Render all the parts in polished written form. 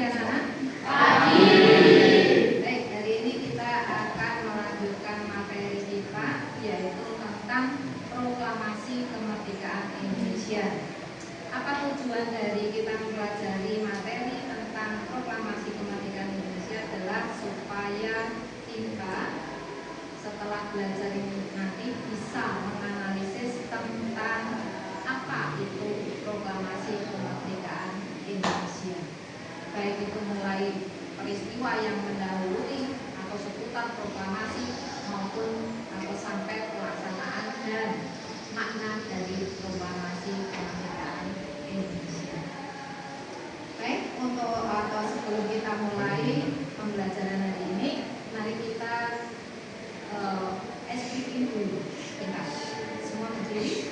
pagi anak-anak? Pagi. Baik, hari ini kita akan melanjutkan materi IPA, yaitu tentang proklamasi kemerdekaan Indonesia. Apa tujuan dari kita mempelajari materi tentang proklamasi kemerdekaan Indonesia adalah supaya kita setelah belajar ini nanti bisa menganalisis tentang apa itu proklamasi kemerdekaan Indonesia, baik itu mulai peristiwa yang mendahului atau seputar proklamasi maupun atau sampai pelaksanaan dan makna dari proklamasi kemerdekaan Indonesia. Baik, untuk atau sebelum kita mulai pembelajaran hari ini, mari kita SPP dulu. Kita semua berdiri.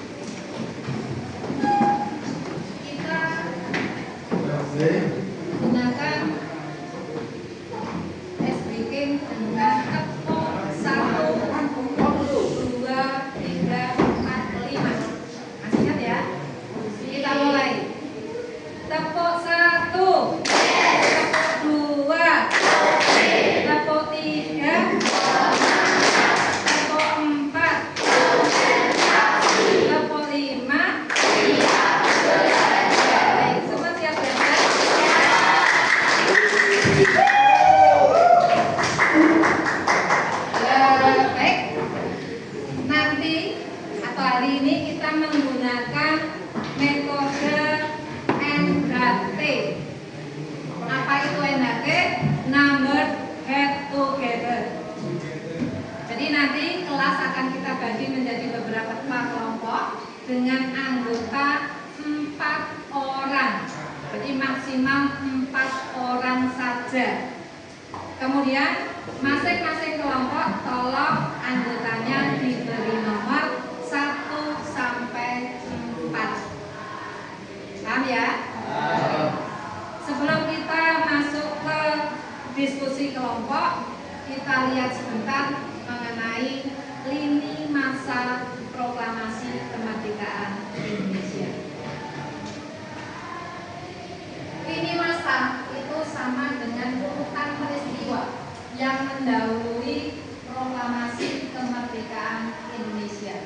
Kita gunakan SPP dengan tepuk 1, 2, 3, 4, 5. Masih ingat ya? Kita mulai. Tepuk 1, tepuk 2, tepuk 3, tepuk 4, tepuk 5. Baik, semua siap belajar? Baik, nanti atau hari ini kita menggunakan metode NHT. Apa itu NHT? Number Head Together. Jadi nanti kelas akan kita bagi menjadi beberapa kelompok dengan anggota 4 orang. Jadi maksimal 4 orang saja. Kemudian masing-masing kelompok tolong anggotanya diberi nomor 1 sampai 4. Paham ya? Sebelum kita masuk ke diskusi kelompok, kita lihat sebentar mengenai lini masa proklamasi kemerdekaan Indonesia. Lini masa itu sama dengan urutan peristiwa yang mendahului proklamasi kemerdekaan Indonesia.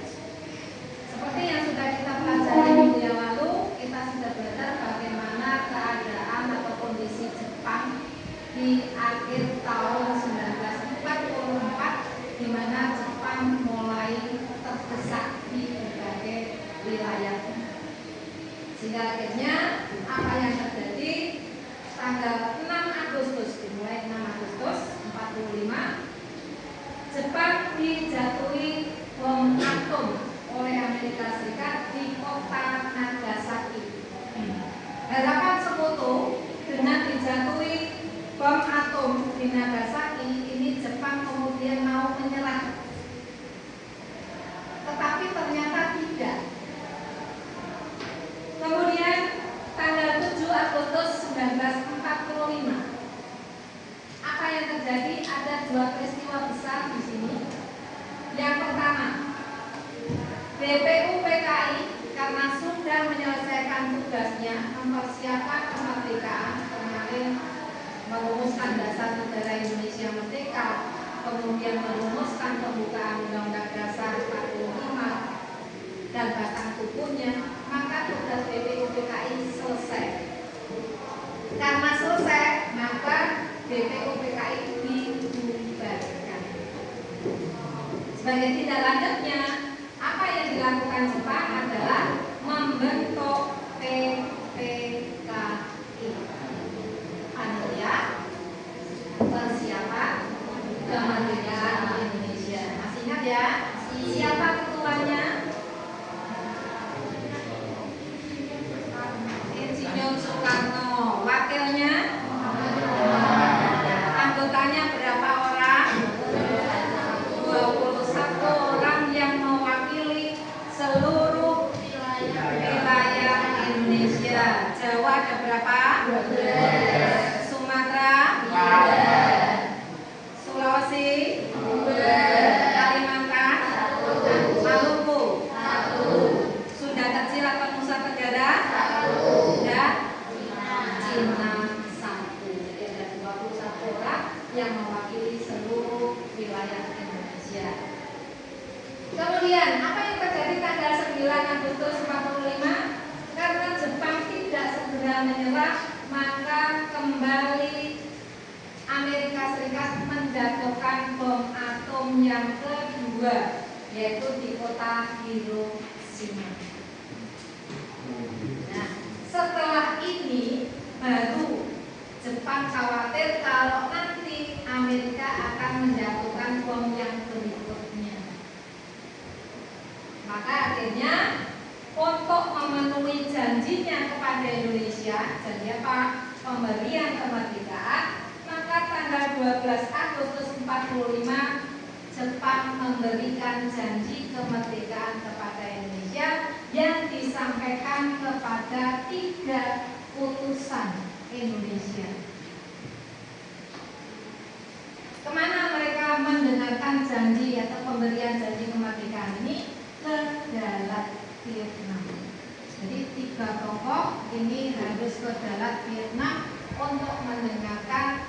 Seperti yang sudah kita pelajari minggu yang lalu, kita sudah belajar bagaimana keadaan atau kondisi Jepang di akhir tahun 1944, di mana Jepang mulai terdesak di berbagai wilayah. Sehingga akhirnya apa yang terjadi tanggal 6 Agustus, dimulai 6 Agustus 45, Jepang dijatuhi bom atom oleh Amerika Serikat di kota Nagasaki. Harapan sekutu dengan dijatuhi bom atom di Nagasaki ini, Jepang kemudian mau menyerah. Tetapi ternyata tidak. Kemudian tanggal 7 Agustus 1945, apa yang terjadi? Ada 2 peristiwa besar di sini. Yang pertama, BPUPKI karena sudah menyelesaikan tugasnya mempersiapkan kemerdekaan, kemarin merumuskan dasar negara Indonesia merdeka, kemudian merumuskan pembukaan Undang-Undang Dasar 45 dan batang tubuhnya, maka tugas BPUPKI selesai. Karena selesai, maka BPUPKI dibubarkan. Sebagai tindak lanjutnya, apa yang dilakukan Jepang adalah membentuk PPKI, Panitia Persiapan Kemerdekaan Indonesia. Masih ingat ya? Siapa ketuanya? Insinyur Soekarno. Wakilnya? Anggotanya berapa orang? 21 orang yang mewakili seluruh wilayah Indonesia. Jawa ada berapa? 12. Sumatera? 4. Sulawesi? 2. Kalimantan? 1. Maluku? 1. Sunda Kecil atau Nusa Tenggara? 1. Dan Cina 1. sudah menyerah, maka kembali Amerika Serikat menjatuhkan bom atom yang kedua, yaitu di kota Hiroshima. Nah, setelah ini baru Jepang khawatir kalau nanti Amerika akan menjatuhkan bom yang berikutnya. Maka akhirnya untuk memenuhi janjinya kepada Indonesia, janji apa? Pemberian kemerdekaan, maka tanggal 12 Agustus 45 Jepang memberikan janji kemerdekaan kepada Indonesia yang disampaikan kepada 3 utusan Indonesia. Kemana mereka mendengarkan janji atau pemberian janji kemerdekaan ini? Ke Dalat, Vietnam. Jadi 3 tokoh ini harus ke Dalat, Vietnam untuk mendengarkan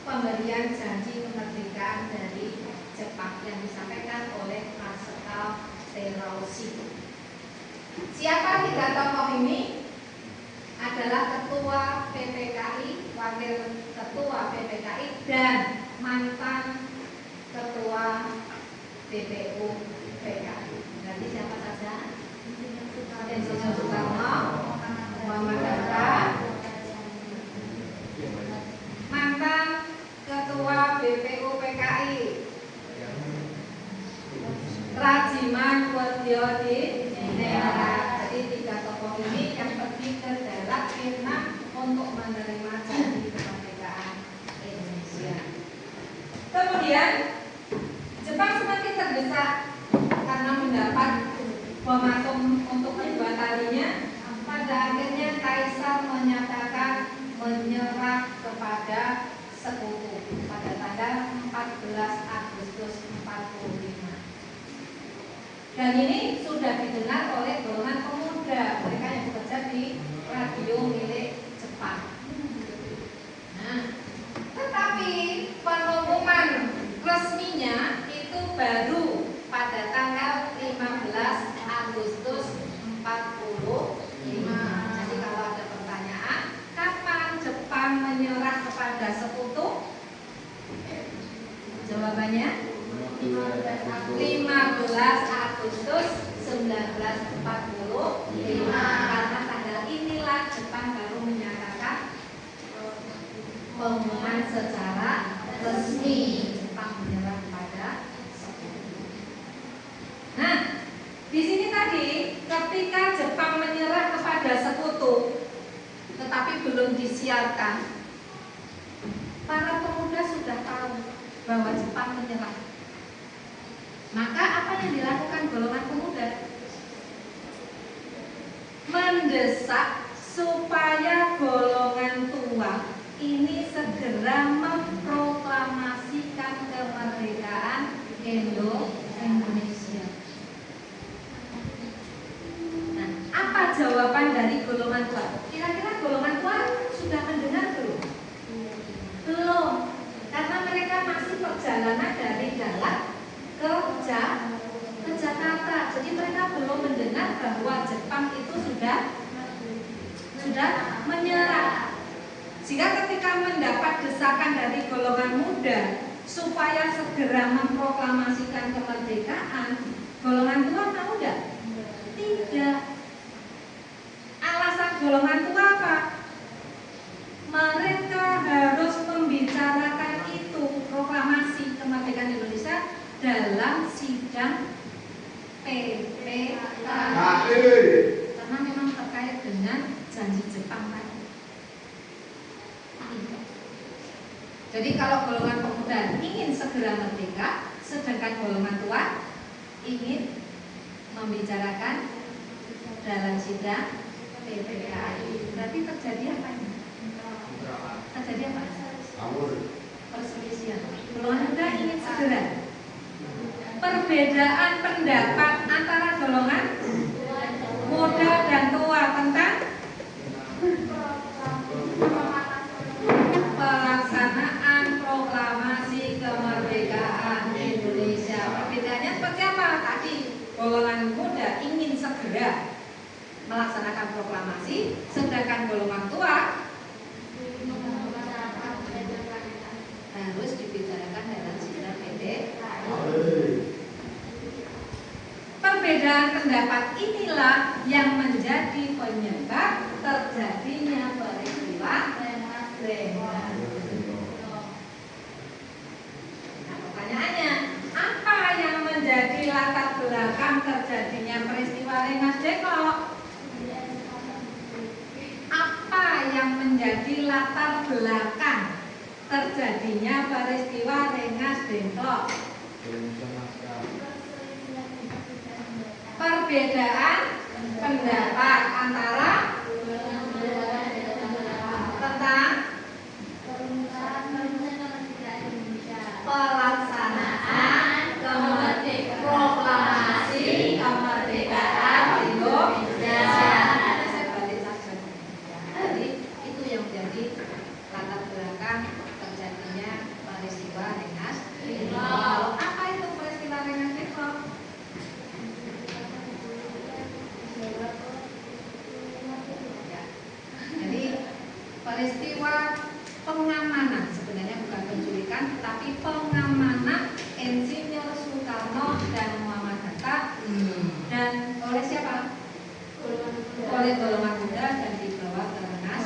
pemberian janji kemerdekaan dari Jepang yang disampaikan oleh Marsekal Terauchi. Siapa 3 tokoh ini? Adalah Ketua PPKI, Wakil Ketua PPKI, dan mantan Ketua BPU PKI. Berarti siapa saja? Insinyur Soekarno, Muhammad Hatta, mantan Ketua BPU PKI, Rajiman Wordiodiningrat. Jadi 3 tokoh ini yang pergi ke Dalat, Vietnam untuk menerima janji kemerdekaan Indonesia. Kemudian Jepang semakin terdesak karena mendapat bom atom untuk kedua kalinya. Pada akhirnya Kaisar menyatakan menyerah kepada sekutu pada tanggal 14 Agustus 45. Dan ini sudah didengar oleh golongan pemuda, mereka yang bekerja di radio milik Jepang. Nah, tetapi pengumuman resminya itu baru pada tanggal 15 Agustus 45. Jadi kalau ada pertanyaan, kapan Jepang menyerah kepada sekutu? Jawabannya 15 Agustus 1945. Karena tanggal inilah Jepang baru menyatakan pengumuman secara resmi Jepang menyerah kepada sekutu. Nah, di sini tadi ketika Jepang menyerah kepada sekutu, tetapi belum disiarkan, para pemuda sudah tahu bahwa Jepang menyerah. Maka apa yang dilakukan golongan pemuda? Mendesak supaya golongan tua ini segera memproklamasikan kemerdekaan Indonesia. Nah, apa jawaban dari golongan tua? Kira-kira golongan tua sudah mendengar belum? Belum, karena mereka masih perjalanan dari Dalat ke Jakarta. Jadi mereka belum mendengar bahwa Jepang itu sudah menyerah. Sehingga ketika mendapat desakan dari golongan muda supaya segera memproklamasikan kemerdekaan, golongan tua mau tidak? Tidak. Alasan golongan tua apa? Mereka harus membicarakan itu, proklamasi kemerdekaan Indonesia, dalam sidang PPKI. Karena memang terkait dengan janji Jepang tadi. Jadi kalau golongan pemuda ingin segera merdeka, sedangkan golongan tua ingin membicarakan dalam sidang PPKI. Berarti terjadi apa ini? Terjadi apa? Perselisihan. Golongan muda ingin segera. Perbedaan pendapat antara golongan muda dan tua tentang pelaksanaan proklamasi kemerdekaan Indonesia. Perbedaannya seperti apa? Tadi golongan muda ingin segera melaksanakan proklamasi, sedangkan golongan tua pendapat inilah yang menjadi penyebab terjadinya peristiwa Rengas Dengklok. Nah, pertanyaannya, apa yang menjadi latar belakang terjadinya peristiwa Rengas Dengklok? Apa yang menjadi latar belakang terjadinya peristiwa Rengas Dengklok? Perbedaan pendapat antara tentang pelaksanaan proklamasi kemerdekaan Indonesia. Saya balik saja. Jadi itu yang menjadi latar belakang terjadinya peristiwa Rengas Dengklok. Apa itu peristiwa Rengas Dengklok? Ya. Jadi peristiwa pengamanan, sebenarnya bukan penculikan, tetapi pengamanan Insinyur Soekarno dan Muhammad Hatta dan oleh siapa? Oleh golongan muda dan dibawa ke Rengas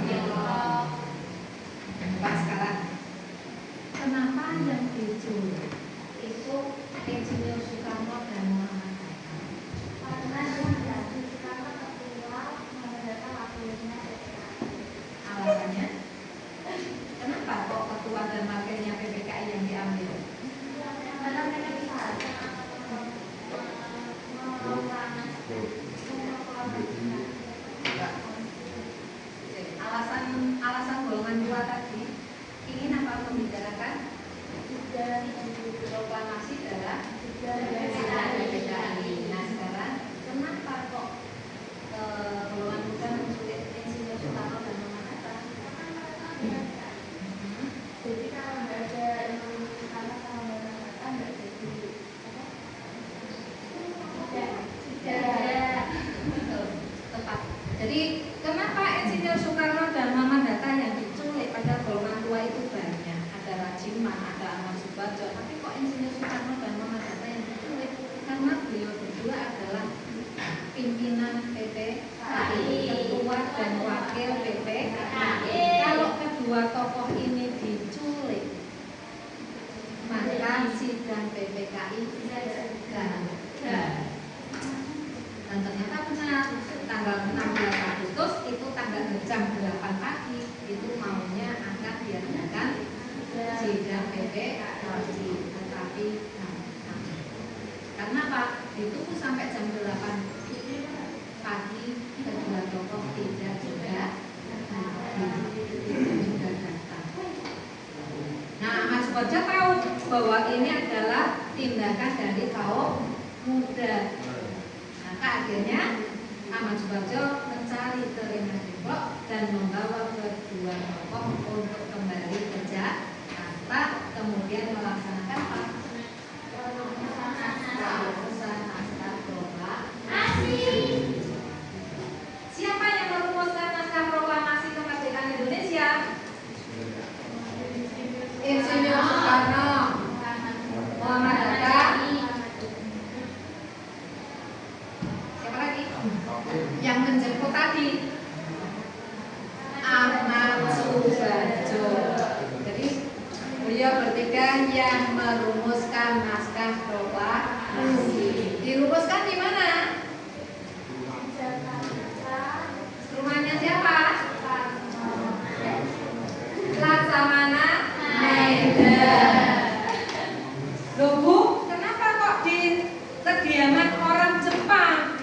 Dengklok. Pak sekarang, kenapa yang diculik itu Insinyur Soekarno dan Muhammad Hatta? Karena Soekarno ketua Muhammad Hatta wakilnya. Alasannya? Kenapa kok ketua dan wakilnya PPKI yang diambil? Karena mereka bisa alasan golongan dua tadi ingin apa membicarakan proklamasi adalah PPKI. Nah sekarang kenapa kok golongan muda menculik Insinyur Soekarno dan Muhammad Hatta? Jadi kalau nggak ada Insinyur Soekarno sama Muhammad Hatta nggak jadi tidak betul tepat. Jadi kenapa Insinyur Soekarno dan Muhammad Hatta yang diculik pada golongan tua itu banyak? Ada Rajiman, ada Ahmad Subarjo, tapi kok Insinyur Soekarno dan Muhammad Hatta yang diculik? Karena beliau berdua adalah pimpinan PPKI, ketua dan wakil PPKI. Kalau kedua tokoh ini diculik, maka sidang PPKI gagal. Dan ternyata benar, tanggal 16 Agustus itu tanggal jam 8 pagi itu maunya akan diadakan sidang PPKI, tetapi karena apa? Ditunggu sampai jam 8 pagi kedua tokoh tidak juga datang. Nah, Ahmad Subarjo tahu bahwa ini adalah tindakan dari kaum muda. Maka akhirnya Ahmad Subarjo mencari ke Rengas Dengklok dan membawa kedua tokoh untuk kembali ke Jakarta, kemudian melaksanakan perumusan naskah proklamasi. Siapa yang merumuskan naskah proklamasi kemerdekaan Indonesia? Insinyur Soekarno, Muhammad Hatta. Siapa lagi? Yang menjemput tadi Ahmad Subarjo. Jadi beliau bertiga yang merumuskan naskah proklamasi. Dirumuskan di mana? Rumahnya siapa? Laksamana Maeda. Loh Bu, kenapa kok di kediaman orang Jepang?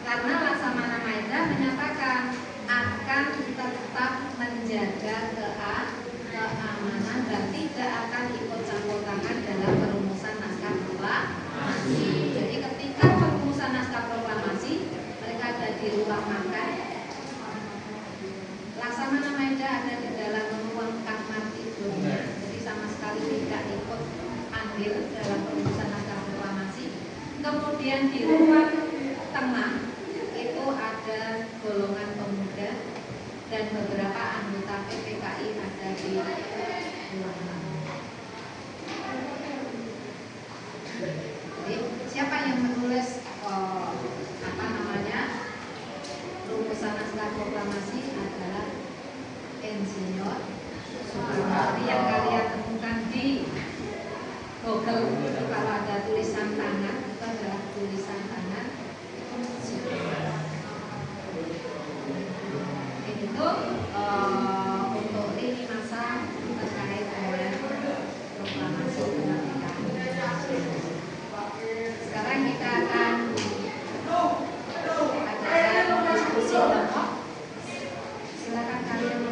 Karena Laksamana Maeda menyatakan akan tetap menjaga keamanan dan tidak akan ikut campur tangan dalam perumusan naskah proklamasi. Jadi ketika perumusan naskah proklamasi, mereka ada di ruang makan. Laksamana Maeda ada di dalam ruang kamar tidurnya, jadi sama sekali tidak ikut andil dalam perumusan naskah proklamasi. Kemudian di ruang tengah itu ada golongan pemuda dan beberapa anggota PPKI ada di ruang tengah. Jadi siapa yang menulis untuk lini masa terkait dengan proklamasi kemerdekaan. Sekarang kita akan adakan diskusi kelompok. Silakan kalian